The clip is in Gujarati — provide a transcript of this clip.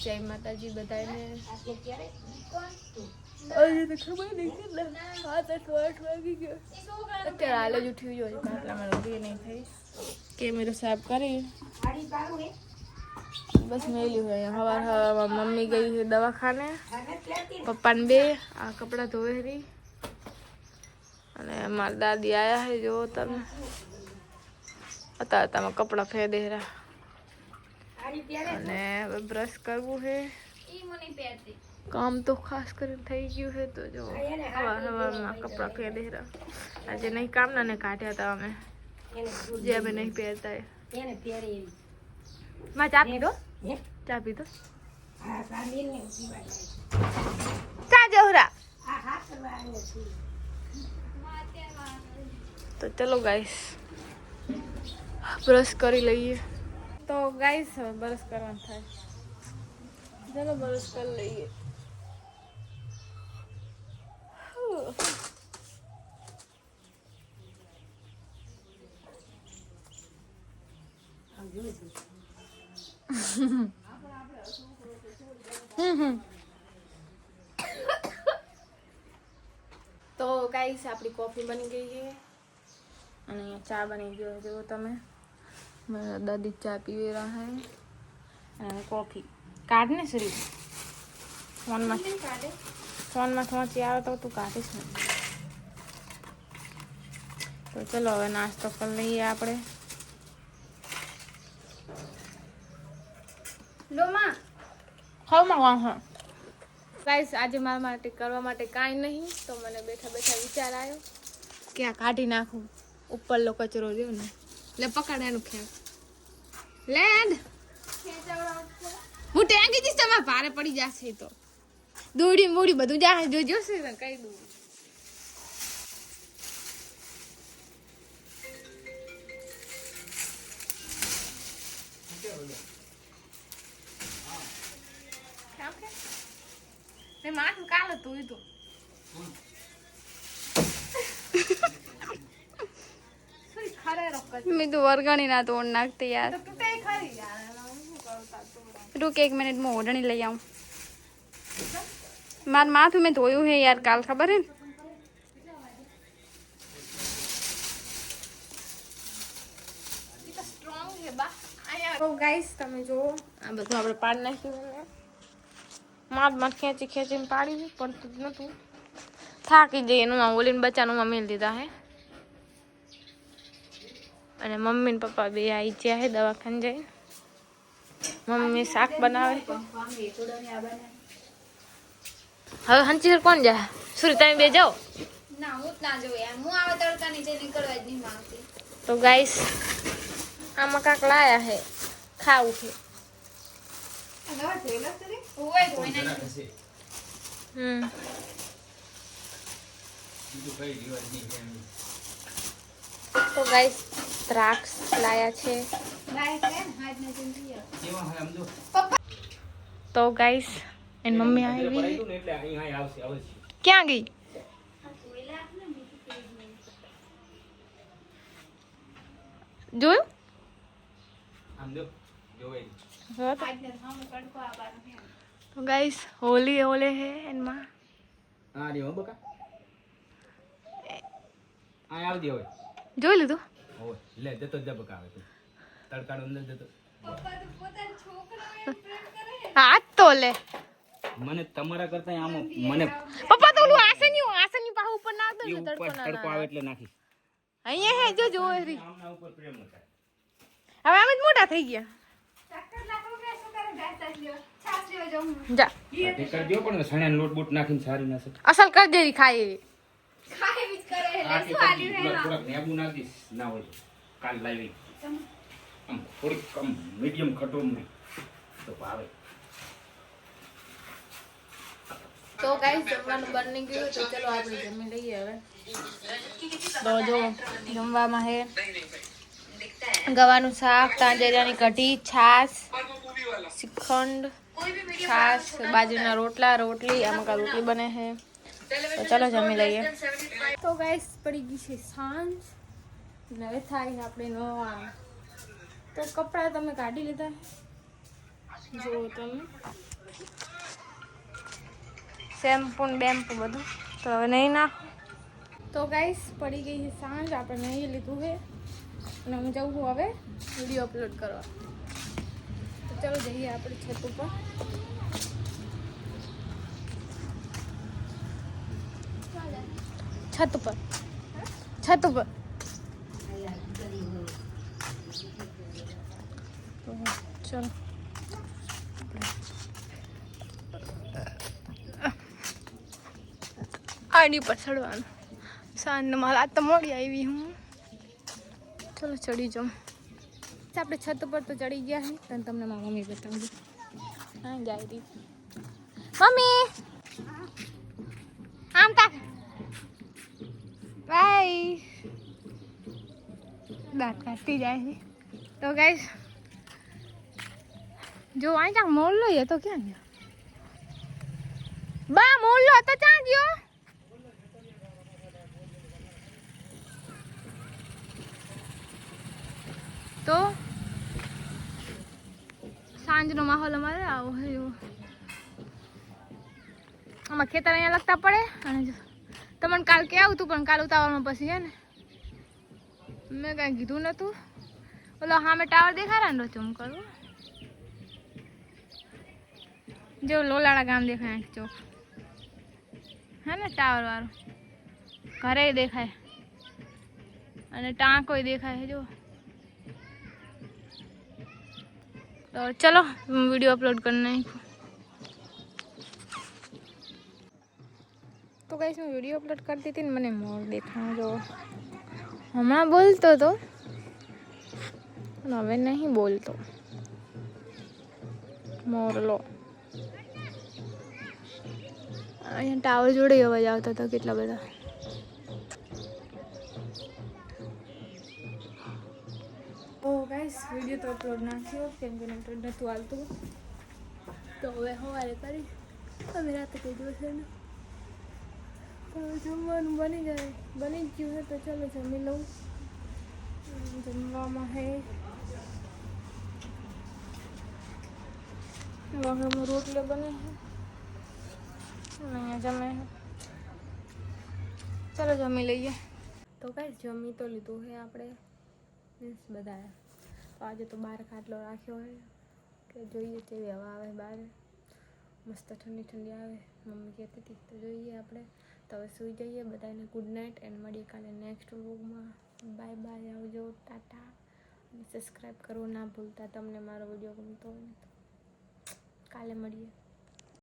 જય માતાજી બધાને. તો ખબર નહીં કેટલા 7-8 વાગી ગયો. અત્યારે હાલ જ ઉઠ્યું જોઈએ કાટલામાં રોટી નહીં થઈ. કેમેરો સાફ કરી બસ મેલ્યું હોય. હવારમાં મમ્મી ગઈ છે દવાખાને, પપ્પાને બે આ કપડાં ધોવે રહી અને મારા દાદી આયા છે. જો તમે હતા કપડાં ફેદે રહ્યા અને હવે બ્રશ કરવું છે. કામ તો ખાસ કરીને થઈ ગયું છે. તો જો હવામાં કપડાં ફેદે રહ્યા. આજે નહીં કામના ને કાઢ્યા હતા અમે, જે અમે નહીં પહેરતા એ. માં ચા પી દો, ચા પી દો. ચા જવરા. તો ચલો ગાઈસ બ્રશ કરી લઈએ. તો ગાઈસ હવે બ્રશ કરવાનું થાય. ચલો બ્રશ કરી લઈએ. તો ગાઈસ આપણી કોફી બની ગઈ છે અને ચા બની ગયો. જો તમે મારા દાદી ચા પીવી રહ્યા હે અને કોફી કાઢ ને સરી ફોનમાં થોંચી આવે તો તું કાઢીશ ને. તો ચલો હવે નાસ્તો કરી લઈએ આપણે. ગાઈસ આજે મારા માટે કરવા માટે કાંઈ નહીં, તો મને બેઠા બેઠા વિચાર આવ્યો કે આ કાઢી નાખું ઉપરનો કચરો રહ્યો ને. લે પકડ એનું ખેંચ લેડ. હું ટેંગી દઈશ, તમારે ભારે પડી જશે. તો દોડી મોડી બધું જાય જોજો છે ને કઈ દઉં. માથું કાલ હતું એ તો मैं तो वर्गणी ना तोड़ नाखते यार. रुक 1 मिनट में ओढ़नी ले आऊं. मार माथुं में धोयू है यार काल, खबर है. તો ગાઈસ તમે જો આ બધું આપણે પાડી નાખ્યું. માથ ખેંચીને પાડી પડતું જ નતું. થાકી જઈએ એનું ઓલીને બચ્ચાનું મેળ દીધા હે. અને મમ્મી ને પપ્પા બે આવી ગયા હે દવાખાને જઈ. મમ્મી શાક બનાવે. હવે હંચી કોણ જાય? સુરી તમે બે જાઓ. ના હું ના જોઉં યાર, હું આવે તડકા નીચે નીકળવા જ નહીં માંગતી. તો ગાઈસ આમાં કાક લાયા હે ખાવું છે. તો ગાઈસ દ્રાક્ષ લાયા છે. તો ગાઈસ એની મમ્મી આવી. ક્યાં ગઈ? જોયું? તો ગાઈસ હોલી ઓલે હે એનમાં. જોઈ લીધું? હાથ તો લે. મને તમારા કરતા આમ મને પપ્પા તો ઓલું આસની પાહુ ઉપર નાખ દો ને તડકો આવે એટલે નાખી. અહીંયા હે જો જો રી. આમના ઉપર પ્રેમ નખાય. હવે આમ જ મોટા થઈ ગયા. જા ટેકર દયો પણ સણ્યા લોટ બોટ નાખીને સારી નાખે. અસલ કર દેરી ખાય એવી. ખાય બીજ કરે એટલે શું આલ્યું હે. થોડાક નેબુ નાખીશ ના હોય કાલ લાવી. આમ થોડીક કમ મીડિયમ ખટોમરી તો ભાવે. તો ગાઈસ જમવાનું બની ગયું. તો ચલો આપણે જમી લઈએ હવે. તો જો જમવામાં હે ગવાનું શાક, તાંજરિયાની કઢી, છાશ, શ્રીખંડ, છાશ, બાજરીના રોટલા, રોટલી. આમાં કા રોટલી બને છે. તો ચલો જમી લઈએ. તો ગાઈસ પડી ગઈ છે સાંજ. હવે થાય આપણે નવા. તો કપડાં તમે કાઢી લીધા? જુઓ તમે શેમ્પૂ ને બેમ્પુ બધું તો હવે નહીં નાખો. તો ગાઈસ પડી ગઈ છે સાંજ, આપણે નહીં લીધું છે અને હું જાઉં છું હવે વિડીયો અપલોડ કરવા. તો ચાલો જઈએ આપણે છત ઉપર. છત ઉપર છત ઉપર તો ચલો આડી પર ચડવાનું. સાંજને મારા આ તો મોડી આવી હું. ચલો ચડી જાઉં. આપણે છત ઉપર તો ચડી ગયા છે અને તમને મારી મમ્મી બતાવું. હા જાય રહી મમ્મી આમ તાક બાય. દાંત કાઢતી જાય છે. તો ગાઈસ જો અહીં ક્યાંક મોરલો એ તો ક્યાં ગયો બા? મોરલો તો ક્યાં ગયો? તો સાંજનો માહોલ અમારે આવો છે. આમાં ખેતર અહીંયા લગતા પડે અને જો તમને કાલ કે આવું તું પણ કાલ ઉતાવળમાં પછી હે ને મેં કાંઈ કીધું નતું. ઓલો સામે ટાવર દેખાડા ને ચમ કરું જો લોલાડા ગામ દેખાય આંખ ચોક હે ને ટાવર વાળું ઘરે દેખાય અને ટાંકોય દેખાય જો. તો ચલો वीडियो अपलोड करना है. तो गाइस मैं वीडियो अपलोड करती थी मैंने मोर देखा जो हमारा बोलतो तो હવે નહીં બોલતો. મોરલો અહીંયા ટાવર જોડે અવાજ આવતા હતા કેટલા બધા. ઓ ગાઈસ વિડીયો તો અપલોડ નાખ્યો કેમ કે નેટવર્ક નહોતું હાલતું તો હવે સવારે કરી. હવે રાતે કઈ દિવસ ને તો જમવાનું બની ગયું છે તો ચાલો જમી લઉં. જમવામાં હે વઘારમાં રોટલો બને છે અને અહીંયા જમે છે. ચાલો જમી લઈએ. તો ગાઈસ જમી તો લીધું છે આપણે મીન્સ બધા. તો આજે તો બહાર ખાટલો રાખ્યો હોય કે જોઈએ કેવી હવા આવે બહાર. મસ્ત ઠંડી ઠંડી આવે મમ્મી કહેતી હતી તો જોઈએ આપણે. તો હવે સૂઈ જઈએ. બધાને ગુડ નાઇટ એન્ડ મળીએ કાલે નેક્સ્ટ વ્લોગમાં. બાય બાય, આવજો, ટાટા. અને સબસ્ક્રાઈબ કરવું ના ભૂલતા તમને મારો વિડીયો ગમતો હોય ને તો. કાલે મળીએ.